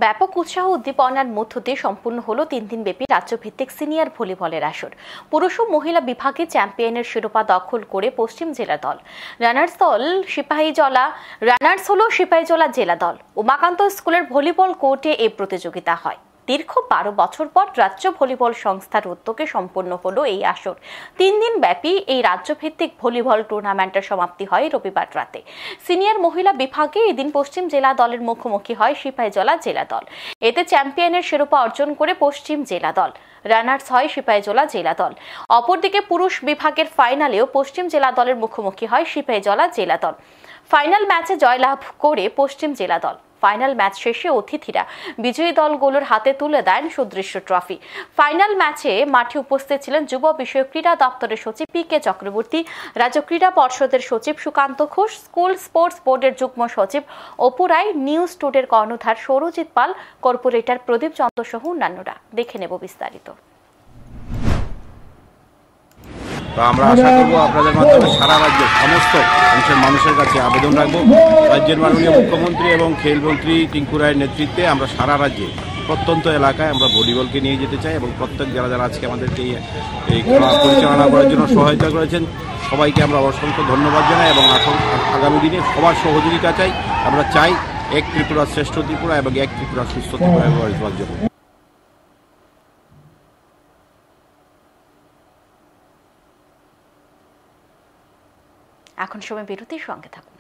ব্যাপক উৎসাহ উদ্দীপনার মধ্য দিয়ে সম্পূর্ণ হলো 3 দিন ব্যাপী রাজ্যভিত্তিক সিনিয়র ভলিবলের আসর। পুরুষ ও মহিলা বিভাগে চ্যাম্পিয়নের শিরোপা দখল করে পশ্চিম জেলা দল। রানার্স হলো সিপাহীজলা জেলা দল। উমাকান্ত স্কুলের ভলিবল কোর্টে এই প্রতিযোগিতা হয়। দীর্ঘ 12 বছর পর রাজ্য ভলিবল সংস্থার উদ্যোগে সম্পন্ন হলো এই আসর। 3 দিন ব্যাপী এই রাজ্যভিত্তিক ভলিবল টুর্নামেন্টের সমাপ্তি হয় রবিবার রাতে। সিনিয়র মহিলা বিভাগে এদিন পশ্চিম জেলা দলের মুখোমুখি হয় সিপাহীজলা জেলা দল। এতে চ্যাম্পিয়নের শিরোপা অর্জন করে পশ্চিম জেলা দল। রানার্স হয় সিপাহীজলা জেলা দল। অপরদিকে পুরুষ বিভাগের ফাইনালেও পশ্চিম জেলা দলের মুখোমুখি হয় সিপাহীজলা জেলা দল। ফাইনাল ম্যাচে জয়লাভ করে পশ্চিম জেলা দল। ফাইনাল ম্যাচ শেষে অতিথিরা বিজয়ী দলগুলোর হাতে তুলে দেন সুদৃশ্য ট্রফি। ফাইনাল ম্যাচে মাঠে উপস্থিত ছিলেন যুব বিষয়ক ক্রীড়া দপ্তরের সচিব পি.কে. চক্রবর্তী, রাজ্য ক্রীড়া পর্ষদের সচিব সুকান্ত ঘোষ, স্কুল স্পোর্টস বোর্ডের যুগ্ম সচিব অপু রায়, নিউজ টুডের কর্ণধার সৌরজিৎ পাল, কর্পোরেটর প্রদীপ চন্দ্র সহ অন্যান্যরা। দেখে নেব বিস্তারিত। আমরা আশা করব আপনাদের মাধ্যমে সারা রাজ্যের সমস্ত অংশের মানুষের কাছে আবেদন রাখবো, রাজ্যের মাননীয় মুখ্যমন্ত্রী এবং খেলমন্ত্রী টিঙ্কু রায়ের নেতৃত্বে আমরা সারা রাজ্যে প্রত্যন্ত এলাকায় আমরা ভলিবলকে নিয়ে যেতে চাই এবং প্রত্যেক যারা আজকে আমাদেরকে এই খেলা পরিচালনা করার জন্য সহায়তা করেছেন সবাইকে আমরা অসংখ্য ধন্যবাদ জানাই এবং আগামী দিনে সবার সহযোগিতা চাই। আমরা চাই এক ত্রিপুরা শ্রেষ্ঠ ত্রিপুরা এবং এক ত্রিপুরা সুস্থ ত্রিপুরা গড়ে তোলার জন্য। এখন সময় বিরতির সঙ্গে থাকুন।